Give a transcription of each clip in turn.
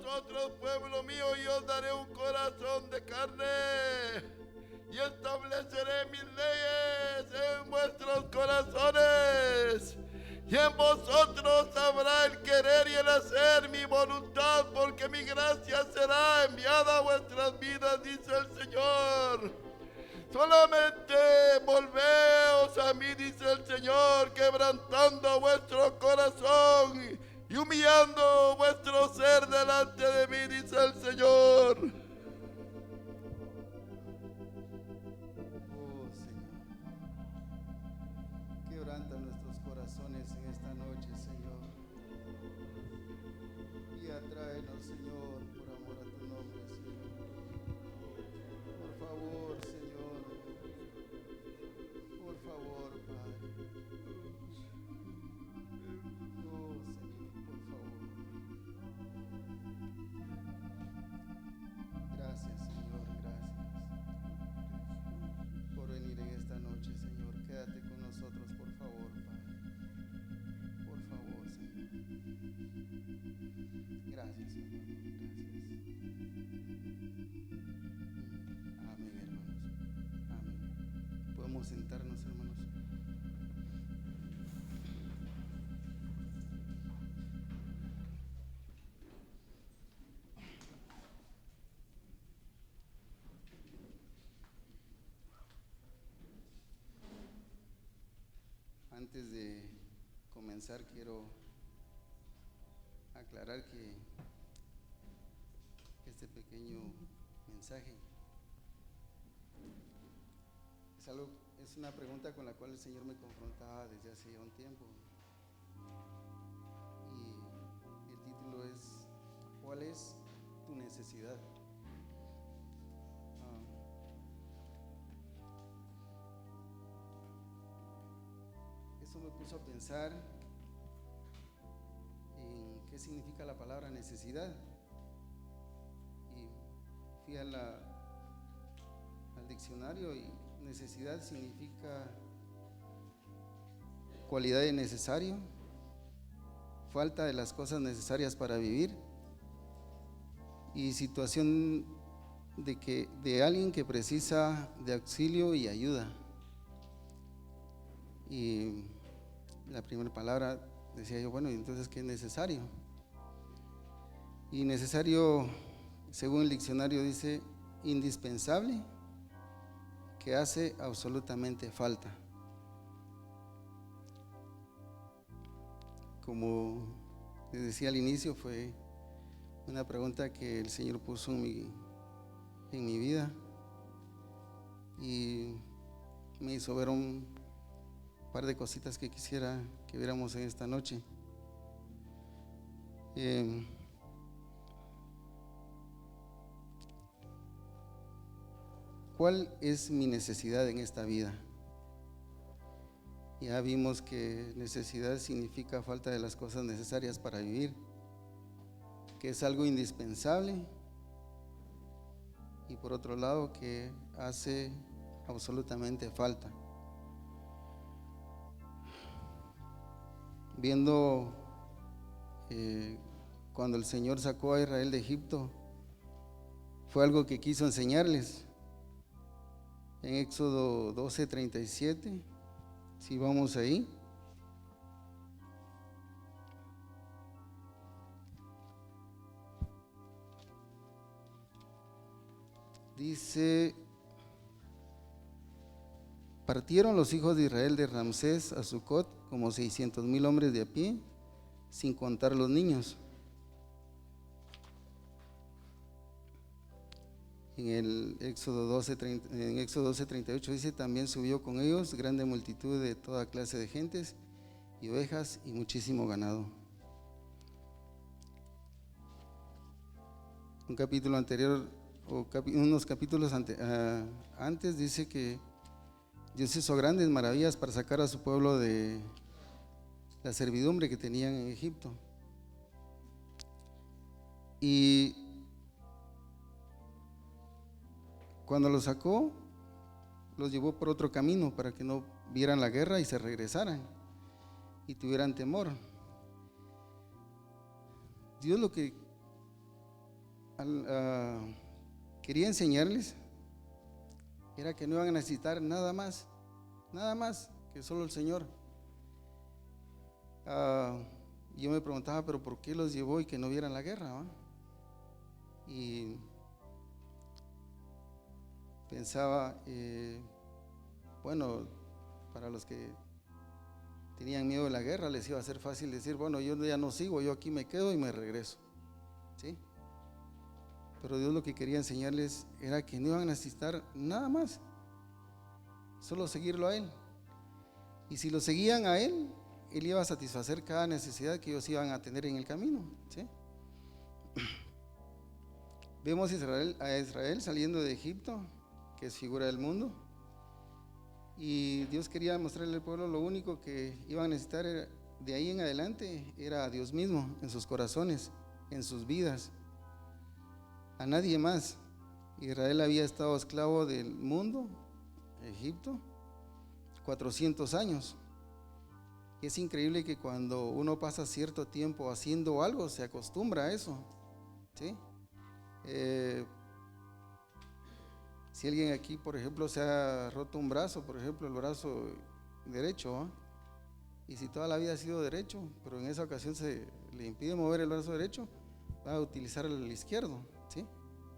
vosotros, pueblo mío, y os daré un corazón de carne, y estableceré mis leyes en vuestros corazones, y en vosotros habrá el querer y el hacer mi voluntad, porque mi gracia será enviada a vuestras vidas, dice el Señor. Solamente volveos a mí, dice el Señor, quebrantando vuestro corazón y humillando vuestro ser delante de mí, dice el Señor. Oh Señor, quebranta nuestros corazones en esta noche, Señor, y atráenos, Señor, por amor a tu nombre, Señor. Por favor, Señor, por favor, Padre. Oh Señor, por favor. Gracias, Señor, gracias por venir en esta noche, Señor. Quédate con nosotros, por favor, Padre. Por favor, Señor. Gracias, Señor. Gracias. Amén, hermanos. Amén. Podemos sentarnos, hermanos. Antes de comenzar, quiero aclarar que este pequeño mensaje es una pregunta con la cual el Señor me confrontaba desde hace ya un tiempo. Y el título es: ¿cuál es tu necesidad? Eso me puso a pensar en qué significa la palabra necesidad. Y fui al diccionario, y necesidad significa cualidad de necesario, falta de las cosas necesarias para vivir, y situación de alguien que precisa de auxilio y ayuda. Y la primera palabra decía yo, bueno, ¿y entonces qué es necesario? Y necesario, según el diccionario, dice indispensable, que hace absolutamente falta. Como les decía al inicio, fue una pregunta que el Señor puso en mi vida, y me hizo ver un par de cositas que quisiera que viéramos en esta noche. ¿Cuál es mi necesidad en esta vida? Ya vimos que necesidad significa falta de las cosas necesarias para vivir, que es algo indispensable, y por otro lado que hace absolutamente falta. Viendo cuando el Señor sacó a Israel de Egipto, fue algo que quiso enseñarles. En Éxodo 12:37, si vamos ahí, dice: partieron los hijos de Israel de Ramsés a Sucot como 600,000 hombres de a pie, sin contar los niños. En el Éxodo 12:38 dice: también subió con ellos grande multitud de toda clase de gentes y ovejas y muchísimo ganado. Un capítulo anterior, unos capítulos antes, dice que Dios hizo grandes maravillas para sacar a su pueblo de la servidumbre que tenían en Egipto. Y cuando los sacó, los llevó por otro camino para que no vieran la guerra y se regresaran y tuvieran temor. Dios lo que quería enseñarles era que no iban a necesitar nada más que solo el Señor. Yo me preguntaba, pero ¿por qué los llevó y que no vieran la guerra? ¿Va? Y pensaba, bueno, para los que tenían miedo de la guerra les iba a ser fácil decir, bueno, yo ya no sigo, yo aquí me quedo y me regreso, ¿sí? Pero Dios lo que quería enseñarles era que no iban a necesitar nada más, solo seguirlo a Él. Y si lo seguían a Él, Él iba a satisfacer cada necesidad que ellos iban a tener en el camino, ¿sí? Vemos a Israel saliendo de Egipto, que es figura del mundo, y Dios quería mostrarle al pueblo lo único que iban a necesitar de ahí en adelante era a Dios mismo en sus corazones, en sus vidas, a nadie más. Israel había estado esclavo del mundo, Egipto, 400 años. Y es increíble que cuando uno pasa cierto tiempo haciendo algo, se acostumbra a eso, ¿sí? Si alguien aquí, por ejemplo, se ha roto un brazo, por ejemplo, el brazo derecho, ¿eh? Y si toda la vida ha sido derecho, pero en esa ocasión se le impide mover el brazo derecho, va a utilizar el izquierdo, ¿sí?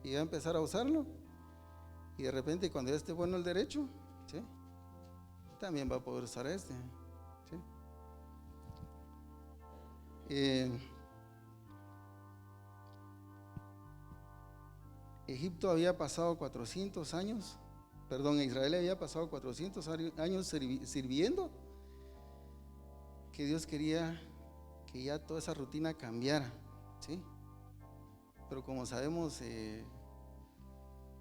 Y va a empezar a usarlo, y de repente cuando ya esté bueno el derecho, ¿sí? También va a poder usar este, ¿sí? Egipto había pasado 400 años, Israel había pasado 400 años sirviendo, que Dios quería que ya toda esa rutina cambiara, ¿sí? Pero como sabemos,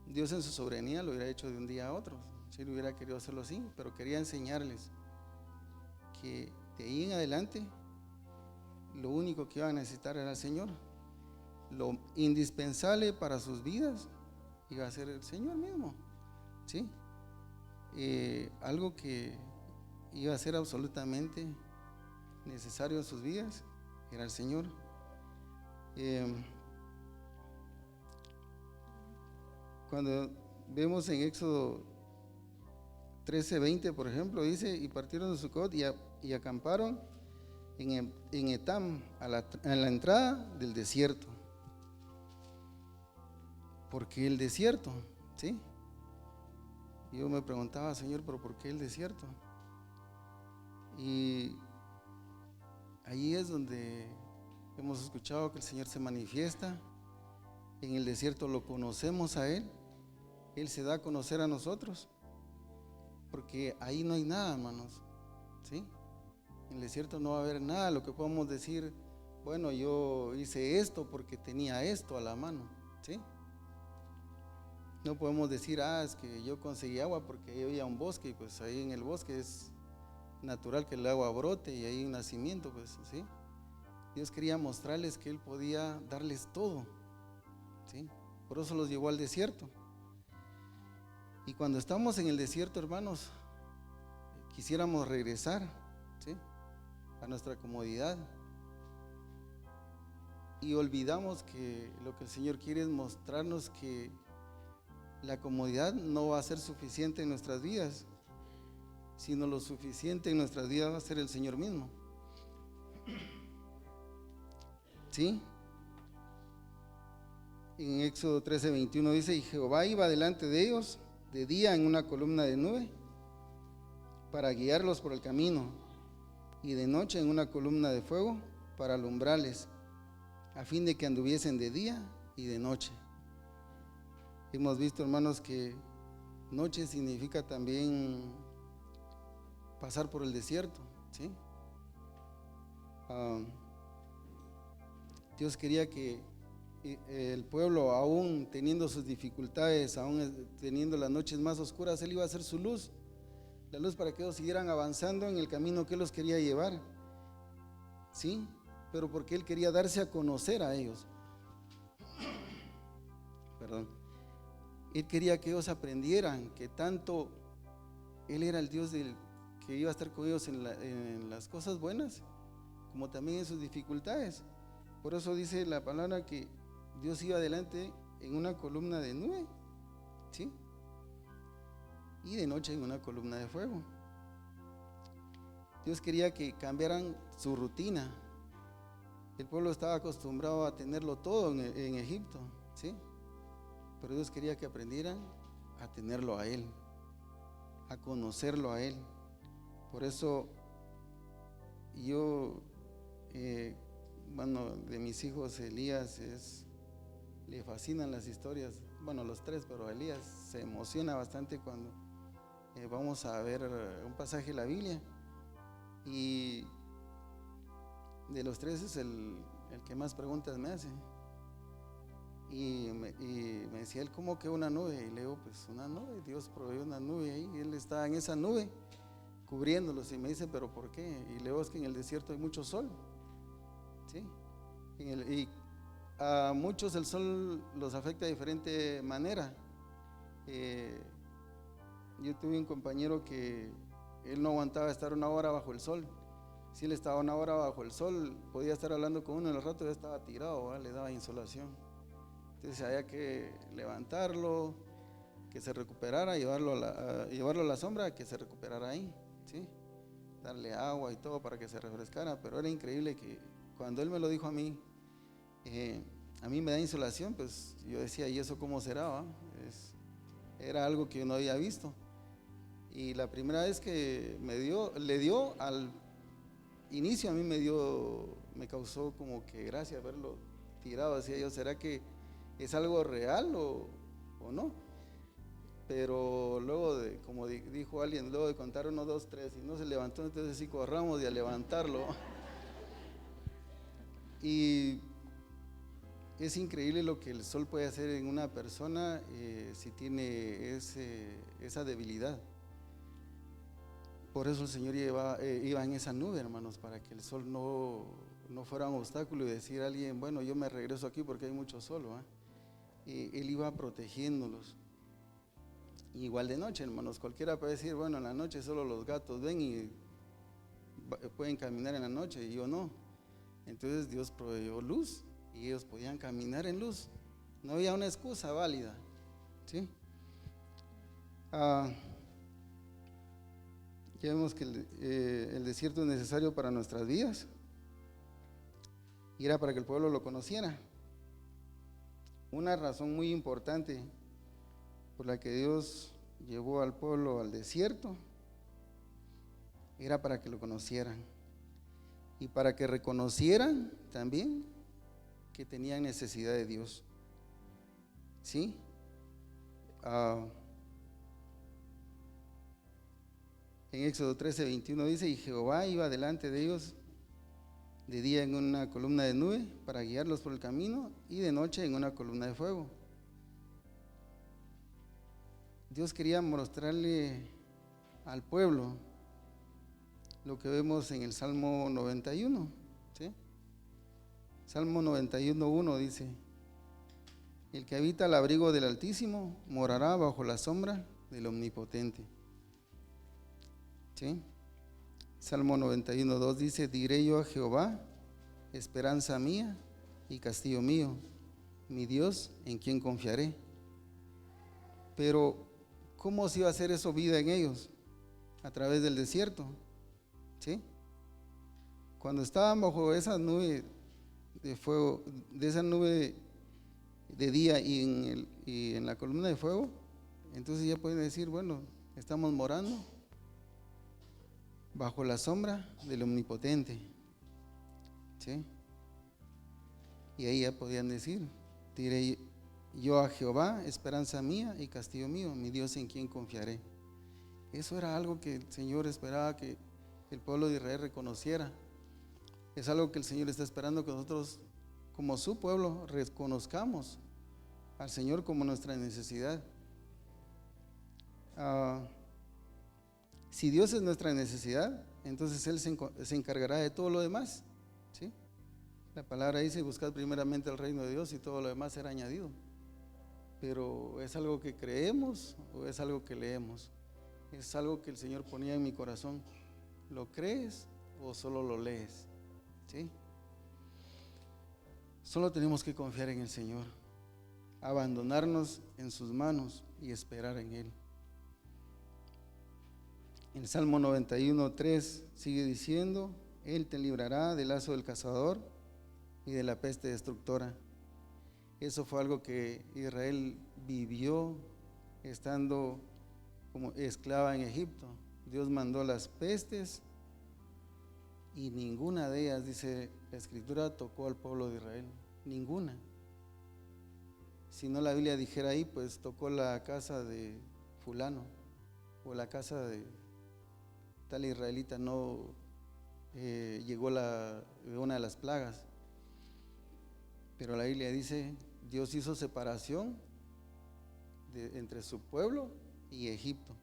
Dios en su soberanía lo hubiera hecho de un día a otro, si Él hubiera querido hacerlo así, pero quería enseñarles que de ahí en adelante lo único que iban a necesitar era el Señor. Lo indispensable para sus vidas iba a ser el Señor mismo, ¿sí? Algo que iba a ser absolutamente necesario en sus vidas era el Señor. Cuando vemos en Éxodo 13:20, por ejemplo, dice: y partieron de Sucot y acamparon en Etam, a la entrada del desierto. ¿Por qué el desierto? ¿Sí? Yo me preguntaba, Señor, pero ¿por qué el desierto? Y ahí es donde hemos escuchado que el Señor se manifiesta. En el desierto lo conocemos a Él, Él se da a conocer a nosotros, porque ahí no hay nada, hermanos, ¿sí? En el desierto no va a haber nada, lo que podemos decir, bueno, yo hice esto porque tenía esto a la mano, ¿sí? No podemos decir, es que yo conseguí agua porque ahí había un bosque, y pues ahí en el bosque es natural que el agua brote y hay un nacimiento, pues, ¿sí? Dios quería mostrarles que Él podía darles todo, ¿sí? Por eso los llevó al desierto. Y cuando estamos en el desierto, hermanos, quisiéramos regresar, ¿sí?, a nuestra comodidad, y olvidamos que lo que el Señor quiere es mostrarnos que la comodidad no va a ser suficiente en nuestras vidas, sino lo suficiente en nuestras vidas va a ser el Señor mismo, ¿sí? En Éxodo 13:21 dice: y Jehová iba delante de ellos de día en una columna de nube para guiarlos por el camino, y de noche en una columna de fuego para alumbrarles, a fin de que anduviesen de día y de noche. Hemos visto, hermanos, que noche significa también pasar por el desierto, ¿sí? Dios quería que el pueblo, aún teniendo sus dificultades, aún teniendo las noches más oscuras, Él iba a hacer su luz, la luz para que ellos siguieran avanzando en el camino que Él los quería llevar, ¿sí? Pero porque Él quería darse a conocer a ellos. Perdón. Él quería que ellos aprendieran que tanto Él era el Dios que iba a estar con ellos en las cosas buenas, como también en sus dificultades. Por eso dice la palabra que Dios iba adelante en una columna de nube, ¿sí? Y de noche en una columna de fuego. Dios quería que cambiaran su rutina. El pueblo estaba acostumbrado a tenerlo todo en Egipto, ¿sí? Pero Dios quería que aprendieran a tenerlo a Él, a conocerlo a Él. Por eso yo, de mis hijos, Elías le fascinan las historias, los tres, pero Elías se emociona bastante cuando vamos a ver un pasaje de la Biblia, y de los tres es el que más preguntas me hace. Y me decía él, ¿cómo que una nube? Y le digo, pues una nube, Dios proveyó una nube ahí, y él está en esa nube cubriéndolos. Y me dice, ¿pero por qué? Y le digo, es que en el desierto hay mucho sol, ¿sí? Y a muchos el sol los afecta de diferente manera. Yo tuve un compañero que él no aguantaba estar una hora bajo el sol. Si él estaba una hora bajo el sol, podía estar hablando con uno, en el rato ya estaba tirado, ¿verdad? Le daba insolación. Entonces había que levantarlo, que se recuperara, llevarlo a la sombra, que se recuperara ahí, ¿sí? Darle agua y todo para que se refrescara. Pero era increíble que cuando él me lo dijo a mí me da insolación. Pues yo decía, ¿y eso cómo será, va? Era algo que yo no había visto. Y la primera vez que le dio al inicio, a mí me causó como que gracia verlo tirado. Decía yo, ¿será que es algo real o no? Pero luego como dijo alguien, luego de contar 1, 2, 3 y no se levantó, entonces sí corramos a levantarlo. Y es increíble lo que el sol puede hacer en una persona si tiene esa debilidad. Por eso el Señor iba en esa nube, hermanos, para que el sol no fuera un obstáculo y decir a alguien, bueno, yo me regreso aquí porque hay mucho sol, ¿va? Él iba protegiéndolos. Igual de noche, hermanos, cualquiera puede decir, bueno, en la noche solo los gatos ven y pueden caminar en la noche, y yo no. Entonces Dios proveyó luz y ellos podían caminar en luz. No había una excusa válida, ¿sí? Ya vemos que el desierto es necesario para nuestras vidas, y era para que el pueblo lo conociera. Una razón muy importante por la que Dios llevó al pueblo al desierto era para que lo conocieran, y para que reconocieran también que tenían necesidad de Dios, ¿sí? En Éxodo 13:21 dice, y Jehová iba delante de ellos de día en una columna de nube para guiarlos por el camino, y de noche en una columna de fuego. Dios quería mostrarle al pueblo lo que vemos en el Salmo 91, ¿sí? Salmo 91:1 dice, el que habita al abrigo del Altísimo morará bajo la sombra del Omnipotente, ¿sí? Salmo 91:2 dice, diré yo a Jehová, esperanza mía y castillo mío, mi Dios en quien confiaré. Pero ¿cómo se iba a hacer eso vida en ellos? A través del desierto, ¿sí? Cuando estaban bajo esa nube de fuego, de esa nube de día y en la columna de fuego, entonces ya pueden decir, bueno, estamos morando bajo la sombra del Omnipotente, ¿sí? Y ahí ya podían decir, diré yo a Jehová, esperanza mía y castillo mío, mi Dios en quien confiaré. Eso era algo que el Señor esperaba que el pueblo de Israel reconociera. Es algo que el Señor está esperando que nosotros, como su pueblo, reconozcamos al Señor como nuestra necesidad. Si Dios es nuestra necesidad, entonces Él se encargará de todo lo demás, ¿sí? La palabra dice, buscad primeramente el reino de Dios y todo lo demás será añadido. Pero ¿es algo que creemos o es algo que leemos? Es algo que el Señor ponía en mi corazón. ¿Lo crees o solo lo lees? ¿Sí? Solo tenemos que confiar en el Señor, abandonarnos en sus manos y esperar en Él. El Salmo 91:3 sigue diciendo: Él te librará del lazo del cazador y de la peste destructora. Eso fue algo que Israel vivió estando como esclava en Egipto. Dios mandó las pestes y ninguna de ellas, dice la Escritura, tocó al pueblo de Israel. Ninguna. Si no la Biblia dijera ahí, pues tocó la casa de fulano o la casa de tal israelita, no llegó una de las plagas. Pero la Biblia dice, Dios hizo separación entre su pueblo y Egipto.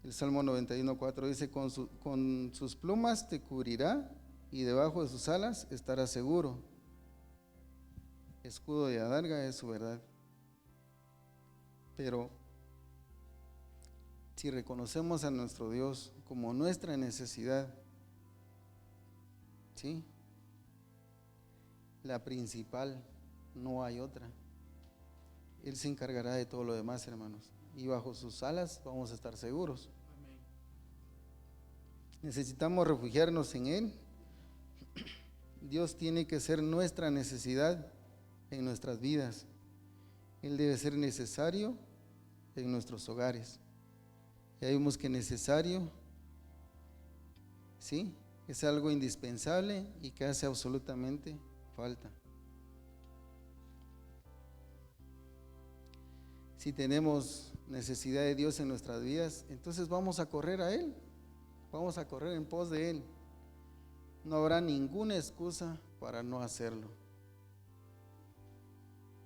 El Salmo 91:4 dice: con sus plumas te cubrirá y debajo de sus alas estarás seguro. Escudo y adarga es su verdad. Pero si reconocemos a nuestro Dios como nuestra necesidad, ¿sí?, la principal, no hay otra. Él se encargará de todo lo demás, hermanos, y bajo sus alas vamos a estar seguros. Amén. Necesitamos refugiarnos en Él. Dios tiene que ser nuestra necesidad en nuestras vidas. Él debe ser necesario en nuestros hogares. Ya vimos que necesario, ¿sí?, es algo indispensable y que hace absolutamente falta. Si tenemos necesidad de Dios en nuestras vidas, entonces vamos a correr a Él, vamos a correr en pos de Él. No habrá ninguna excusa para no hacerlo.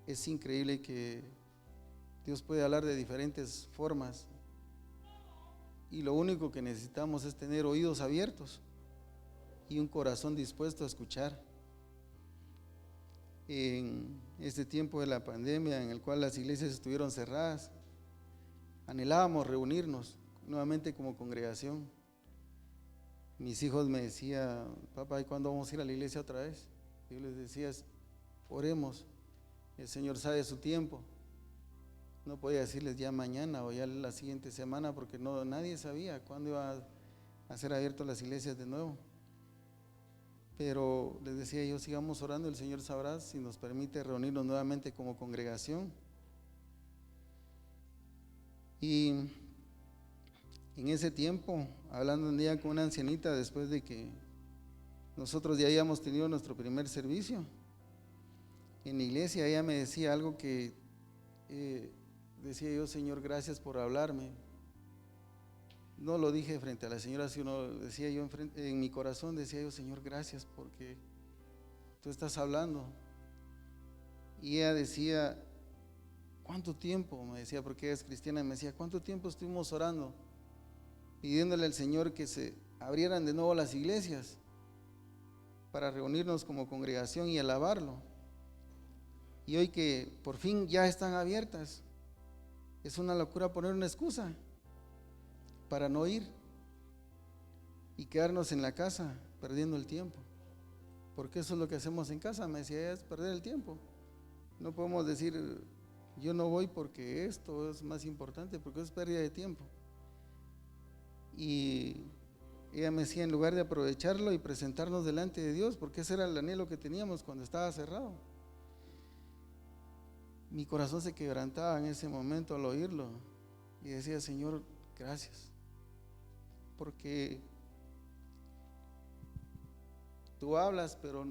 Es increíble que Dios puede hablar de diferentes formas y lo único que necesitamos es tener oídos abiertos y un corazón dispuesto a escuchar. En este tiempo de la pandemia en el cual las iglesias estuvieron cerradas, anhelábamos reunirnos nuevamente como congregación. Mis hijos me decían: papá, ¿y cuándo vamos a ir a la iglesia otra vez? Yo les decía: oremos, el Señor sabe su tiempo. No podía decirles ya mañana o ya la siguiente semana, porque nadie sabía cuándo iba a ser abiertas las iglesias de nuevo. Pero les decía yo: sigamos orando, el Señor sabrá si nos permite reunirnos nuevamente como congregación. Y en ese tiempo, hablando un día con una ancianita, después de que nosotros ya habíamos tenido nuestro primer servicio en la iglesia, ella me decía algo que decía yo: Señor, gracias por hablarme. No lo dije frente a la señora, sino decía yo en mi corazón, decía yo: Señor, gracias porque tú estás hablando. Y ella decía: ¿cuánto tiempo? Me decía, porque ella es cristiana, me decía: ¿cuánto tiempo estuvimos orando, pidiéndole al Señor que se abrieran de nuevo las iglesias para reunirnos como congregación y alabarlo? Y hoy que por fin ya están abiertas, es una locura poner una excusa para no ir y quedarnos en la casa perdiendo el tiempo, porque eso es lo que hacemos en casa, me decía, es perder el tiempo. No podemos decir: yo no voy porque esto es más importante, porque es pérdida de tiempo. Y ella me decía: en lugar de aprovecharlo y presentarnos delante de Dios, porque ese era el anhelo que teníamos cuando estaba cerrado. Mi corazón se quebrantaba en ese momento al oírlo y decía: Señor, gracias, porque tú hablas, pero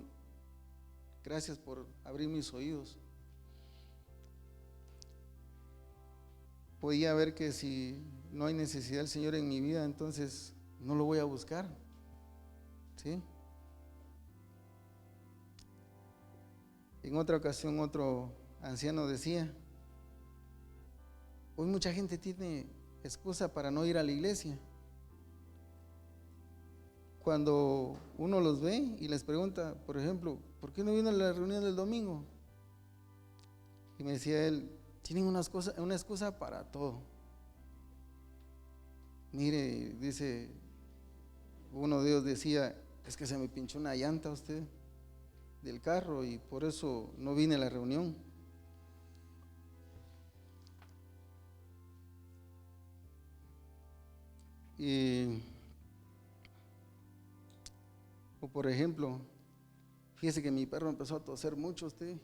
gracias por abrir mis oídos. Podía ver que si no hay necesidad del Señor en mi vida, entonces no lo voy a buscar, ¿sí? En otra ocasión otro anciano decía: hoy mucha gente tiene excusa para no ir a la iglesia. Cuando uno los ve y les pregunta, por ejemplo, ¿por qué no vino a la reunión del domingo? Y me decía él: tienen una excusa para todo. Mire, dice, uno de ellos decía: es que se me pinchó una llanta a usted. del carro y por eso no vine a la reunión. O por ejemplo, fíjese que mi perro empezó a toser mucho usted.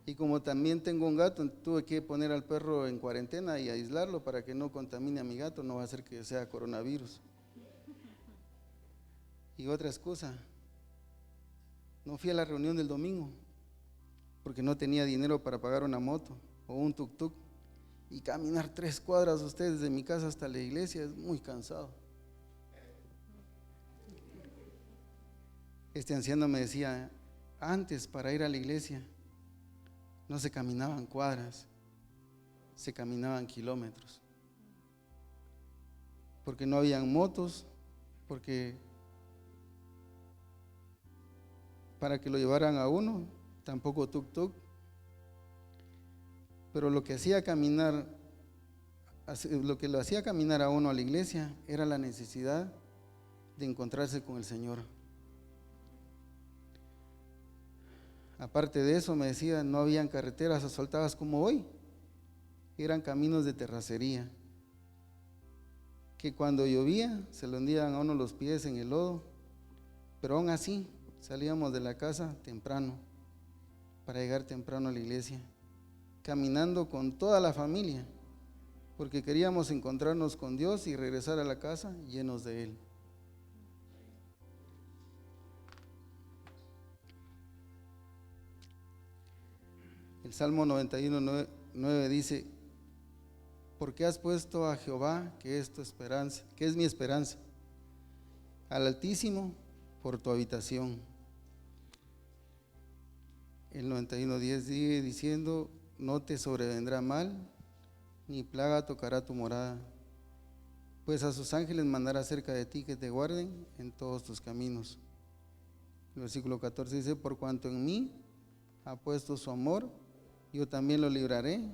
Y como también tengo un gato, tuve que poner al perro en cuarentena y aislarlo para que no contamine a mi gato, no va a ser que sea coronavirus. Y otra excusa, no fui a la reunión del domingo porque no tenía dinero para pagar una moto o un tuk-tuk. Y caminar 3 cuadras ustedes desde mi casa hasta la iglesia es muy cansado. Este anciano me decía, antes para ir a la iglesia no se caminaban cuadras, se caminaban kilómetros. Porque no habían motos, porque para que lo llevaran a uno, tampoco tuk-tuk. Pero lo que lo hacía caminar a uno a la iglesia era la necesidad de encontrarse con el Señor. Aparte de eso, me decía, no habían carreteras asfaltadas como hoy, eran caminos de terracería, que cuando llovía se le hundían a uno los pies en el lodo, pero aún así salíamos de la casa temprano, para llegar temprano a la iglesia, caminando con toda la familia, porque queríamos encontrarnos con Dios y regresar a la casa llenos de Él. El Salmo 91:9 dice, porque has puesto a Jehová, que es tu esperanza, que es mi esperanza, al Altísimo por tu habitación. El 91:10 sigue diciendo, no te sobrevendrá mal, ni plaga tocará tu morada, pues a sus ángeles mandará cerca de ti que te guarden en todos tus caminos. El versículo 14 dice, por cuanto en mí ha puesto su amor, yo también lo libraré,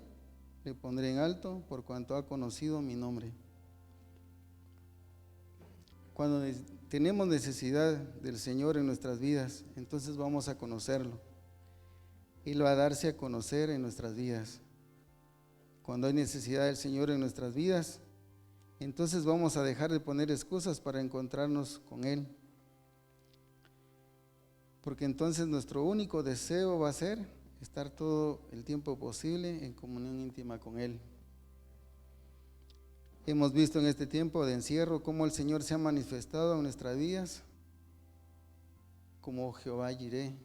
le pondré en alto, por cuanto ha conocido mi nombre. Cuando tenemos necesidad del Señor en nuestras vidas, entonces vamos a conocerlo. Él va a darse a conocer en nuestras vidas. Cuando hay necesidad del Señor en nuestras vidas, entonces vamos a dejar de poner excusas para encontrarnos con Él. Porque entonces nuestro único deseo va a ser estar todo el tiempo posible en comunión íntima con Él. Hemos visto en este tiempo de encierro cómo el Señor se ha manifestado en nuestras vidas como Jehová Jireh,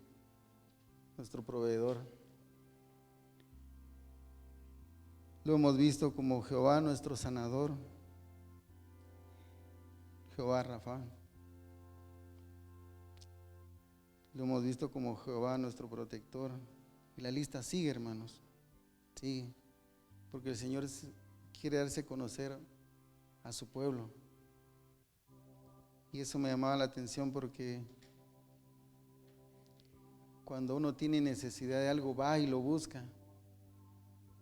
nuestro proveedor. Lo hemos visto como Jehová nuestro sanador, Jehová Rafa. Lo hemos visto como Jehová nuestro protector. Y la lista sigue, hermanos. Sigue. Porque el Señor quiere darse a conocer a su pueblo. Y eso me llamaba la atención porque cuando uno tiene necesidad de algo, va y lo busca.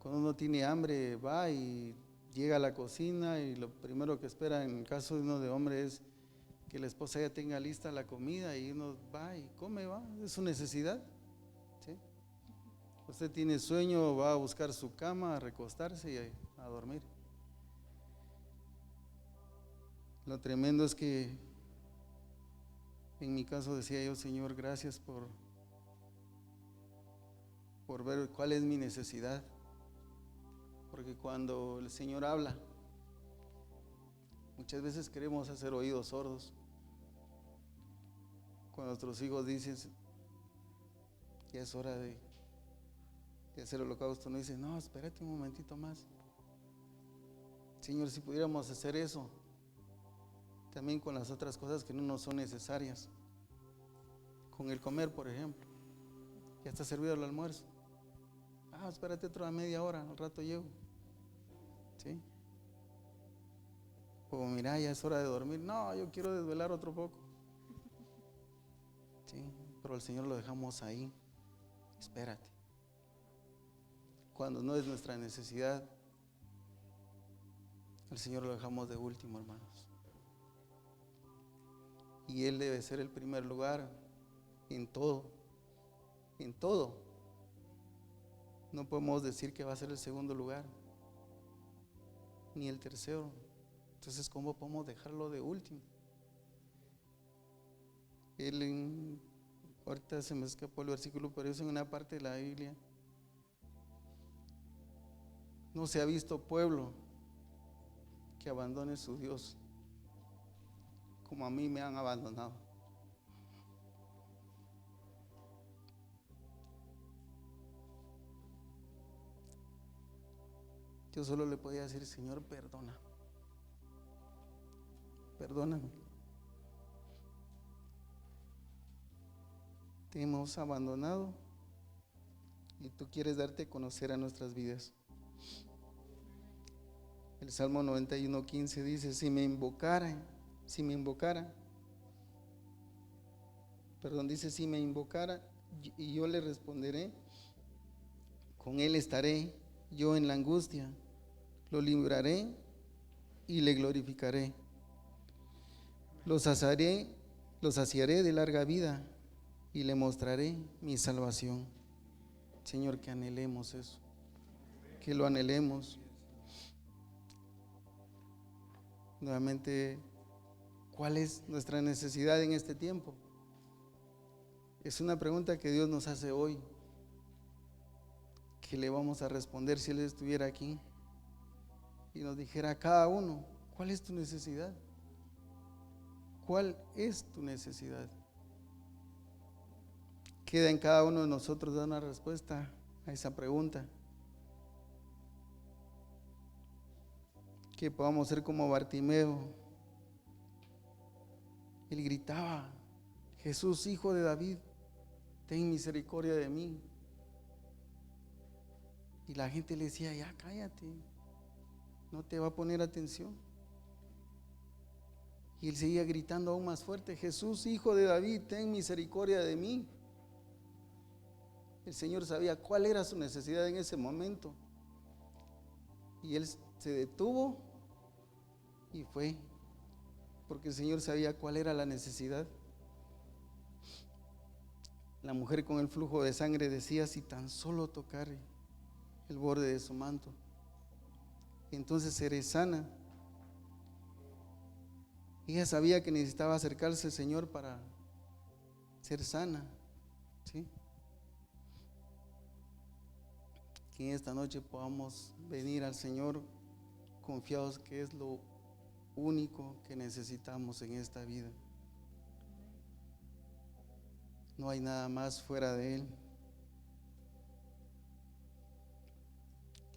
Cuando uno tiene hambre, va y llega a la cocina y lo primero que espera en el caso de uno de hombre es que la esposa ya tenga lista la comida y uno va y come, va, es su necesidad. ¿Sí? Usted tiene sueño, va a buscar su cama, a recostarse y a dormir. Lo tremendo es que en mi caso decía yo, Señor, gracias por ver cuál es mi necesidad. Porque cuando el Señor habla, muchas veces queremos hacer oídos sordos. Cuando nuestros hijos dicen que es hora de hacer el holocausto, no dicen, no, espérate un momentito más. Señor, si pudiéramos hacer eso, también con las otras cosas que no nos son necesarias. Con el comer, por ejemplo. Ya está servido el almuerzo. Espérate otra media hora, al rato llego. ¿Sí? O mira, ya es hora de dormir. No, yo quiero desvelar otro poco. ¿Sí? Pero al Señor lo dejamos ahí. Espérate. Cuando no es nuestra necesidad, el Señor lo dejamos de último, hermanos. Y Él debe ser el primer lugar en todo. en todo. No podemos decir que va a ser el segundo lugar, ni el tercero. Entonces, ¿cómo podemos dejarlo de último? Ahorita se me escapó el versículo, pero eso en una parte de la Biblia. No se ha visto pueblo que abandone su Dios como a mí me han abandonado. Yo solo le podía decir: Señor, perdóname. Te hemos abandonado y tú quieres darte a conocer a nuestras vidas. El Salmo 91:15 dice: si me invocara, y yo le responderé, con él estaré yo en la angustia, lo libraré y le glorificaré. Lo saciaré de larga vida y le mostraré mi salvación. Señor, que anhelemos eso, que lo anhelemos. Nuevamente, ¿cuál es nuestra necesidad en este tiempo? Es una pregunta que Dios nos hace hoy, que le vamos a responder si Él estuviera aquí y nos dijera a cada uno: ¿cuál es tu necesidad? ¿Cuál es tu necesidad? Queda en cada uno de nosotros dar una respuesta a esa pregunta. Que podamos ser como Bartimeo. Él gritaba: Jesús, hijo de David, ten misericordia de mí. Y la gente le decía: ya cállate, no te va a poner atención. Y él seguía gritando aún más fuerte: Jesús, hijo de David, ten misericordia de mí. El Señor sabía cuál era su necesidad en ese momento, y él se detuvo y fue, porque el Señor sabía cuál era la necesidad. La mujer con el flujo de sangre decía: si tan solo tocare el borde de su manto, entonces seré sana. Ella sabía que necesitaba acercarse al Señor para ser sana, ¿sí? Que en esta noche podamos venir al Señor confiados que es lo único que necesitamos en esta vida. No hay nada más fuera de Él.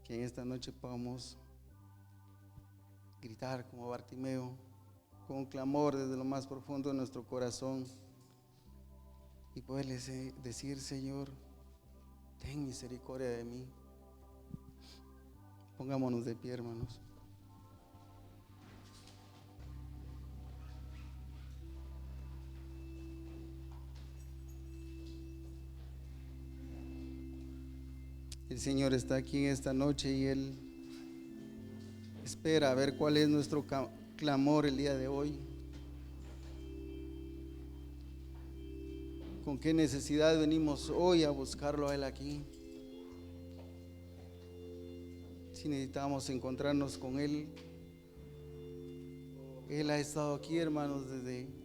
Que en esta noche podamos gritar como Bartimeo, con un clamor desde lo más profundo de nuestro corazón, y poderle decir: Señor, ten misericordia de mí. Pongámonos de pie, hermanos. El Señor está aquí en esta noche y Él espera a ver cuál es nuestro clamor el día de hoy. ¿Con qué necesidad venimos hoy a buscarlo a Él aquí? Si necesitamos encontrarnos con Él, Él ha estado aquí, hermanos,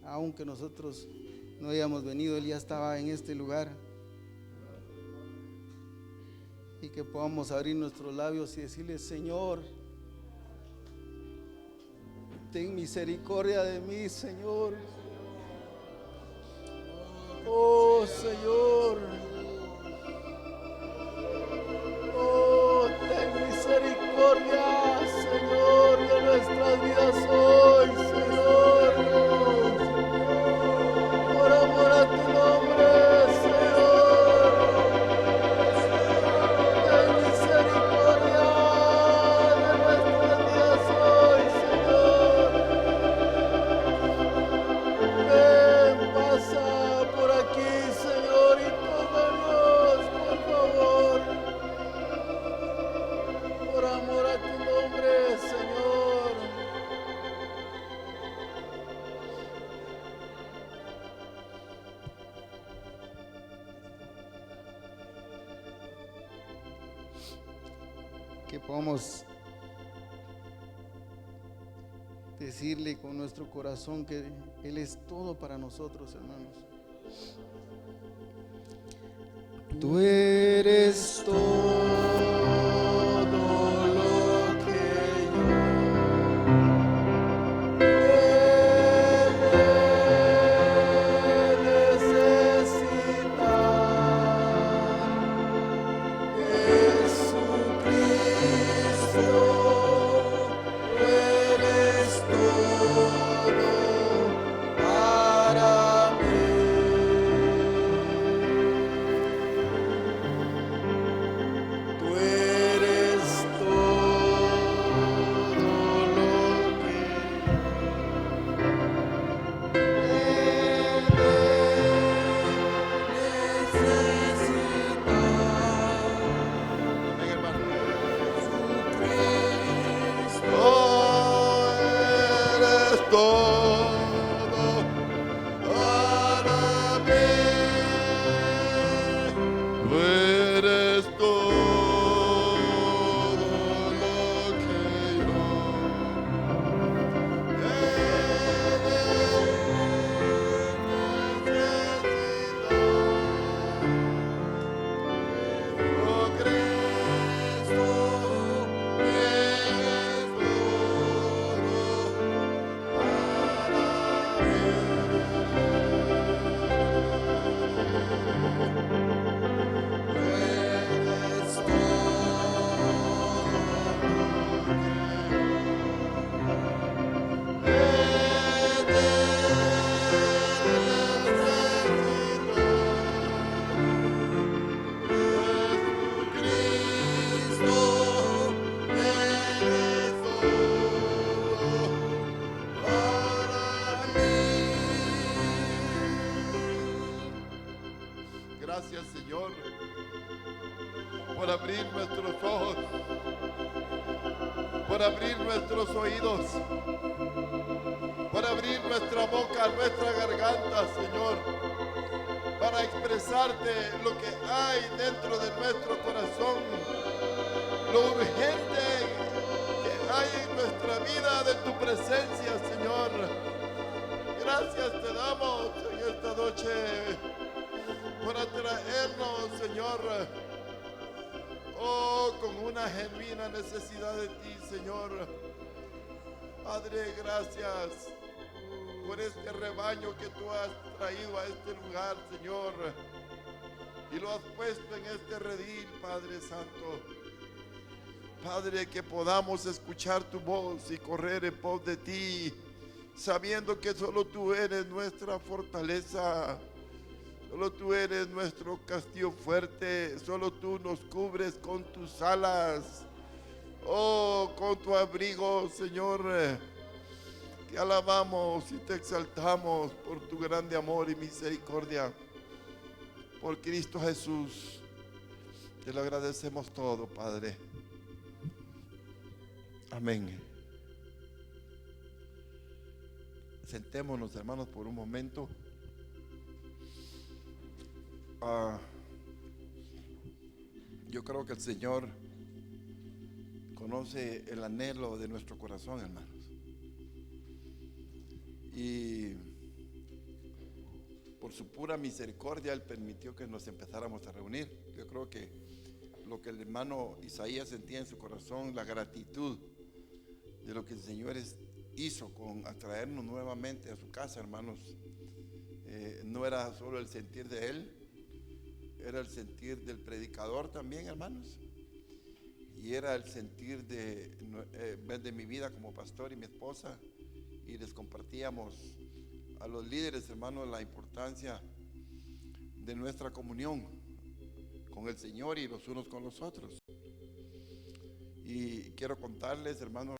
aunque nosotros no hayamos venido, Él ya estaba en este lugar. Y que podamos abrir nuestros labios y decirle: Señor, ten misericordia de mí, Señor. Oh, Señor. Oh, ten misericordia, Señor, de nuestras vidas hoy, Señor. Por amor a tu nombre, Señor. Ten misericordia de nuestras vidas hoy, Señor. Ven, pasa por aquí, Señor, y tócanos, por favor. Por amor a tu nombre, Señor. que podamos decirle con nuestro corazón que Él es todo para nosotros, hermanos. Tú eres todo lo que yo he necesitado, Jesucristo, tú eres todo para mí. Tú eres todo lo que necesitado. Amén, hermano. Jesucristo, Eres todo para mí. Tú eres todo lo que yo oh Cristo, eres Gracias, Señor, por abrir nuestros ojos, por abrir nuestros oídos, por abrir nuestra boca, nuestra garganta, Señor, para expresarte lo que hay dentro de nuestro corazón, lo urgente que hay en nuestra vida de tu presencia, Señor. Gracias te damos en esta noche por atraernos, Señor, oh, con una genuina necesidad de ti, Señor. Padre, gracias por este rebaño que tú has traído a este lugar, Señor, y lo has puesto en este redil, Padre Santo. Padre, que podamos escuchar tu voz y correr en pos de ti, sabiendo que solo tú eres nuestra fortaleza. Solo tú eres nuestro castillo fuerte, solo tú nos cubres con tus alas, oh, con tu abrigo, Señor. Te alabamos y te exaltamos por tu grande amor y misericordia. Por Cristo Jesús, te lo agradecemos todo, Padre. Amén. Sentémonos, hermanos, por un momento. Yo creo que el Señor conoce el anhelo de nuestro corazón, hermanos. Y por su pura misericordia Él permitió que nos empezáramos a reunir. Yo creo que lo que el hermano Isaías sentía en su corazón, la gratitud de lo que el Señor hizo con atraernos nuevamente a su casa, hermanos, no era solo el sentir de Él, era el sentir del predicador también, hermanos, y era el sentir de mi vida como pastor y mi esposa, y les compartíamos a los líderes, hermanos, la importancia de nuestra comunión con el Señor y los unos con los otros. Y quiero contarles, hermanos,